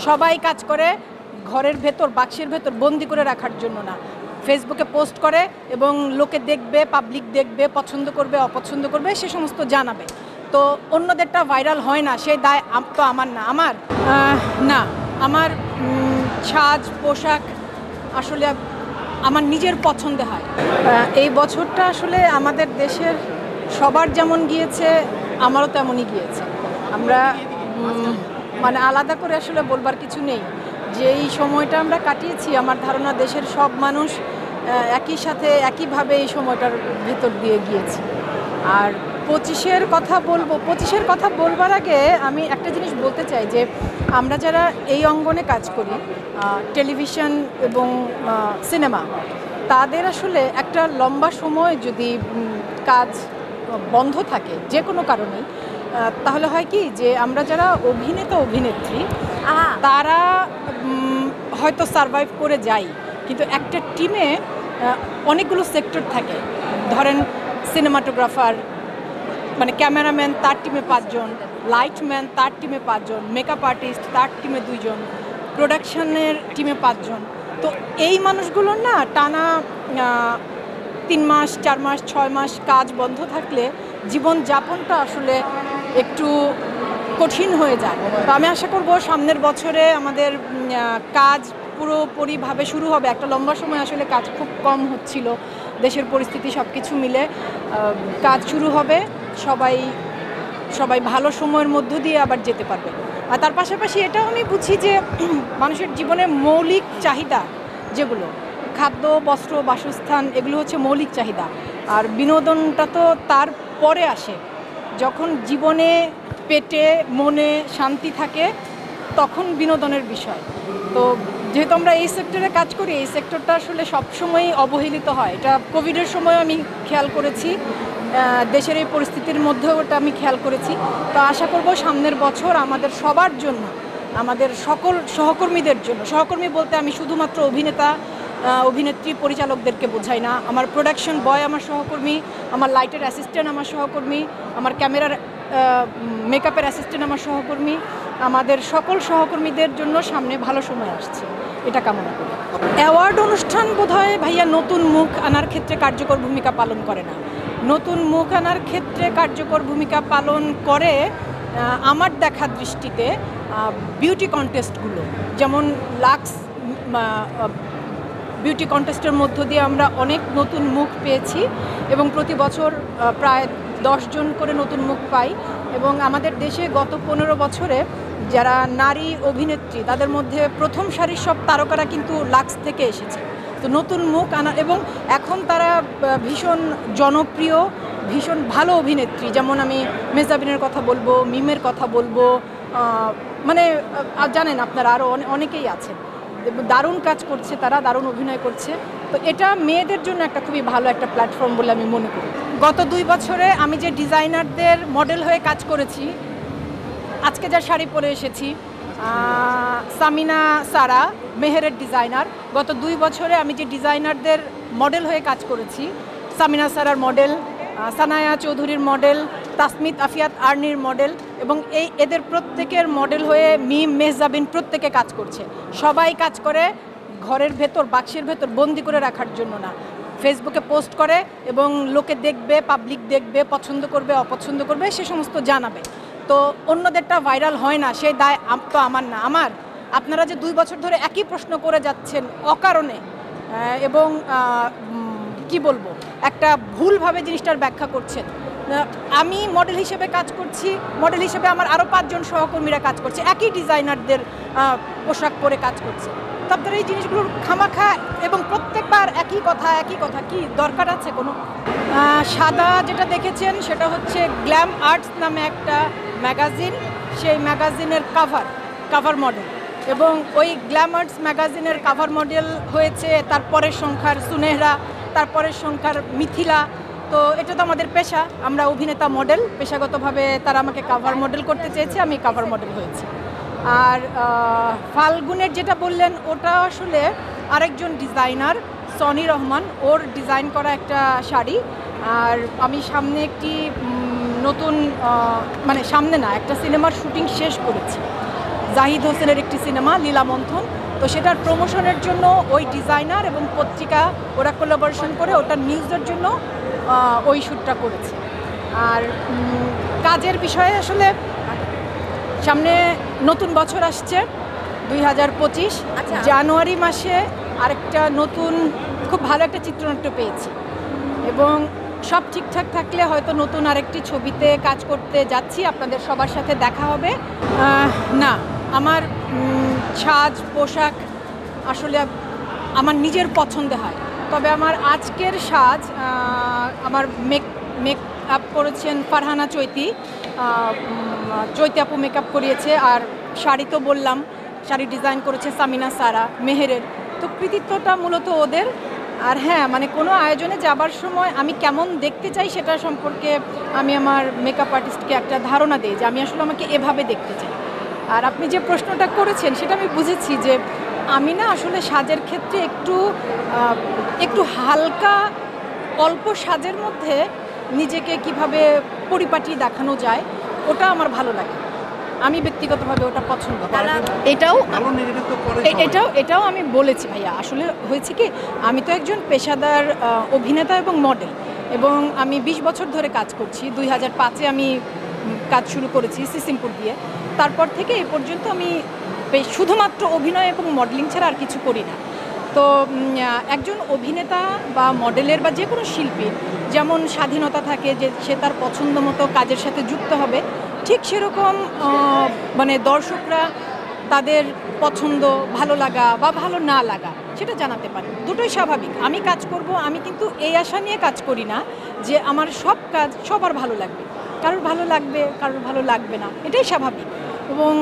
সবাই কাজ করে ঘরের ভেতর বাক্সের ভেতর বন্দি করে রাখার জন্য না, ফেসবুকে পোস্ট করে এবং লোকে দেখবে, পাবলিক দেখবে, পছন্দ করবে, অপছন্দ করবে, সে সমস্ত জানাবে। তো অন্যদেরটা ভাইরাল হয় না, সেই দায় তো আমার না। আমার সাজ পোশাক আসলে আমার নিজের পছন্দে হয়। এই বছরটা আসলে আমাদের দেশের সবার যেমন গিয়েছে আমারও তেমনই গিয়েছে। আমরা মানে আলাদা করে আসলে বলবার কিছু নেই। যে এই সময়টা আমরা কাটিয়েছি, আমার ধারণা দেশের সব মানুষ একই সাথে একইভাবে এই সময়টার ভিতর দিয়ে গিয়েছি। আর 25-এর কথা বলবার আগে আমি একটা জিনিস বলতে চাই যে আমরা যারা এই অঙ্গনে কাজ করি, টেলিভিশন এবং সিনেমা, তাদের আসলে একটা লম্বা সময় যদি কাজ বন্ধ থাকে যে কোনো কারণেই, তাহলে হয় কি যে আমরা যারা অভিনেতা অভিনেত্রী তারা হয়তো সারভাইভ করে যাই, কিন্তু একটা টিমে অনেকগুলো সেক্টর থাকে। ধরেন সিনেমাটোগ্রাফার মানে ক্যামেরাম্যান, তার টিমে 5 জন, লাইটম্যান তার টিমে 5 জন, মেকআপ আর্টিস্ট তার টিমে 2 জন, প্রোডাকশনের টিমে 5 জন। তো এই মানুষগুলোর না টানা 3 মাস 4 মাস 6 মাস কাজ বন্ধ থাকলে জীবনযাপনটা আসলে একটু কঠিন হয়ে যায়। তো আমি আশা করব সামনের বছরে আমাদের কাজ পুরোপুরিভাবে শুরু হবে। একটা লম্বা সময় আসলে কাজ খুব কম হচ্ছিল, দেশের পরিস্থিতি সব কিছু মিলে কাজ শুরু হবে, সবাই ভালো সময়ের মধ্য দিয়ে আবার যেতে পারবে। আর তার পাশাপাশি এটাও আমি বুঝি যে মানুষের জীবনে মৌলিক চাহিদা যেগুলো, খাদ্য, বস্ত্র, বাসস্থান, এগুলো হচ্ছে মৌলিক চাহিদা। আর বিনোদনটা তো তার পরে আসে। যখন জীবনে পেটে মনে শান্তি থাকে তখন বিনোদনের বিষয়। তো যেহেতু আমরা এই সেক্টরে কাজ করি, এই সেক্টরটা আসলে সবসময়ই অবহেলিত হয়। এটা কোভিডের সময় আমি খেয়াল করেছি, দেশের এই পরিস্থিতির মধ্যেও ওটা আমি খেয়াল করেছি। তো আশা করব সামনের বছর আমাদের সবার জন্য, আমাদের সকল সহকর্মীদের জন্য, সহকর্মী বলতে আমি শুধুমাত্র অভিনেতা অভিনেত্রী পরিচালকদেরকে বোঝাই না, আমার প্রোডাকশন বয় আমার সহকর্মী, আমার লাইটের অ্যাসিস্ট্যান্ট আমার সহকর্মী, আমার ক্যামেরার মেকআপের অ্যাসিস্ট্যান্ট আমার সহকর্মী, আমাদের সকল সহকর্মীদের জন্য সামনে ভালো সময় আসছে, এটা কামনা করি। অ্যাওয়ার্ড অনুষ্ঠান বোধহয় ভাইয়া নতুন মুখ আনার ক্ষেত্রে কার্যকর ভূমিকা পালন করে না। নতুন মুখ আনার ক্ষেত্রে কার্যকর ভূমিকা পালন করে আমার দেখা দৃষ্টিতে বিউটি কন্টেস্টগুলো, যেমন লাক্স বিউটি কন্টেস্টের মধ্য দিয়ে আমরা অনেক নতুন মুখ পেয়েছি এবং প্রতি বছর প্রায় 10 জন করে নতুন মুখ পাই। এবং আমাদের দেশে গত 15 বছরে যারা নারী অভিনেত্রী, তাদের মধ্যে প্রথম সারির সব তারকারা কিন্তু লাক্স থেকে এসেছে। তো নতুন মুখ আনা, এবং এখন তারা ভীষণ জনপ্রিয়, ভীষণ ভালো অভিনেত্রী। যেমন আমি মেহজাবিনের কথা বলবো, মিমের কথা বলবো, মানে জানেন আপনারা আরও অনেকেই আছেন, দারুণ কাজ করছে, তারা দারুণ অভিনয় করছে। তো এটা মেয়েদের জন্য একটা খুবই ভালো একটা প্ল্যাটফর্ম বলে আমি মনে করি। গত 2 বছরে আমি যে ডিজাইনারদের মডেল হয়ে কাজ করেছি, আজকে যা শাড়ি পরে এসেছি, সামিনা সারা মেহেরের ডিজাইনার, গত 2 বছরে আমি যে ডিজাইনারদের মডেল হয়ে কাজ করেছি, সামিনা সারার মডেল, সানায়া চৌধুরীর মডেল, তাসমিত আফিয়াত আর্নির মডেল, এবং এদের প্রত্যেকের মডেল হয়ে মিম মেহজাবিন প্রত্যেকে কাজ করছে। সবাই কাজ করে ঘরের ভেতর বাক্সের ভেতর বন্দি করে রাখার জন্য না, ফেসবুকে পোস্ট করে এবং লোকে দেখবে, পাবলিক দেখবে, পছন্দ করবে, অপছন্দ করবে, সে সমস্ত জানাবে। তো অন্যদেরটা ভাইরাল হয় না, সেই দায় তো আমার না। আপনারা যে 2 বছর ধরে একই প্রশ্ন করে যাচ্ছেন অকারণে, এবং কি বলবো, একটা ভুলভাবে জিনিসটার ব্যাখ্যা করছেন। আমি মডেল হিসেবে কাজ করছি, মডেল হিসেবে আমার আরও 5 জন সহকর্মীরা কাজ করছে, একই ডিজাইনারদের পোশাক পরে কাজ করছে। তো আপনারা এই জিনিসগুলোর খামাখা এবং প্রত্যেকবার একই কথা কি দরকার আছে কোনো? সাদা যেটা দেখেছেন সেটা হচ্ছে গ্ল্যাম আর্টস নামে একটা ম্যাগাজিন, সেই ম্যাগাজিনের কাভার মডেল, এবং ওই গ্ল্যাম আর্টস ম্যাগাজিনের কাভার মডেল হয়েছে তারপরের সংখ্যার সুনেহরা, তারপরের সংখ্যার মিথিলা। তো এটা তো আমাদের পেশা, আমরা অভিনেতা মডেল, পেশাগতভাবে তারা আমাকে কাভার মডেল করতে চেয়েছে, আমি কাভার মডেল হয়েছি। আর ফাল্গুনের যেটা বললেন ওটা আসলে আরেকজন ডিজাইনার সনি রহমান, ওর ডিজাইন করা একটা শাড়ি। আর আমি সামনে একটি নতুন, মানে সামনে না, একটা সিনেমার শুটিং শেষ করেছি, জাহিদ হোসেনের একটি সিনেমা লীলামন্থন। তো সেটার প্রমোশনের জন্য ওই ডিজাইনার এবং পত্রিকা ওরা কোলাবোরেশন করে ওটার নিউজের জন্য ওই শ্যুটটা করেছে। আর কাজের বিষয়ে আসলে সামনে নতুন বছর আসছে 2025। জানুয়ারি মাসে আরেকটা নতুন খুব ভালো একটা চিত্রনাট্য পেয়েছি এবং সব ঠিকঠাক থাকলে হয়তো নতুন আরেকটি ছবিতে কাজ করতে যাচ্ছি, আপনাদের সবার সাথে দেখা হবে। না, আমার সাজ পোশাক আসলে আমার নিজের পছন্দে হয়, তবে আমার আজকের সাজ আমার মেকআপ করেছেন ফারহানা চৈতি, চৈতি আপু মেকআপ করিয়েছে। আর শাড়ি তো বললাম, শাড়ি ডিজাইন করেছে সামিনা সারা মেহেরের, তো কৃতিত্বটা মূলত ওদের। আর হ্যাঁ, মানে কোনো আয়োজনে যাবার সময় আমি কেমন দেখতে চাই সেটা সম্পর্কে আমি আমার মেকআপ আর্টিস্টকে একটা ধারণা দিই যে আমি আসলে আমাকে এভাবে দেখতে চাই। আর আপনি যে প্রশ্নটা করেছেন সেটা আমি বুঝেছি যে আমি না আসলে সাজের ক্ষেত্রে একটু হালকা অল্প সাজের মধ্যে নিজেকে কিভাবে পরিপাটি দেখানো যায় ওটা আমার ভালো লাগে, আমি ব্যক্তিগতভাবে ওটা পছন্দ করি। এটাও আমি বলেছি ভাইয়া, আসলে হয়েছে কি আমি তো একজন পেশাদার অভিনেতা এবং মডেল, এবং আমি 20 বছর ধরে কাজ করছি। 2005-এ আমি কাজ শুরু করেছি সিসিমপুর দিয়ে, তারপর থেকে এ পর্যন্ত আমি শুধুমাত্র অভিনয় এবং মডেলিং ছাড়া আর কিছু করি না। তো একজন অভিনেতা বা মডেলের বা যে কোনো শিল্পীর যেমন স্বাধীনতা থাকে যে সে তার পছন্দ মতো কাজের সাথে যুক্ত হবে, ঠিক সেরকম মানে দর্শকরা তাদের পছন্দ, ভালো লাগা বা ভালো না লাগা সেটা জানাতে পারে, দুটোই স্বাভাবিক। আমি কাজ করব, আমি কিন্তু এই আশা নিয়ে কাজ করি না যে আমার সব কাজ সবার ভালো লাগবে, কারোর ভালো লাগবে কারোর ভালো লাগবে না, এটাই স্বাভাবিক। এবং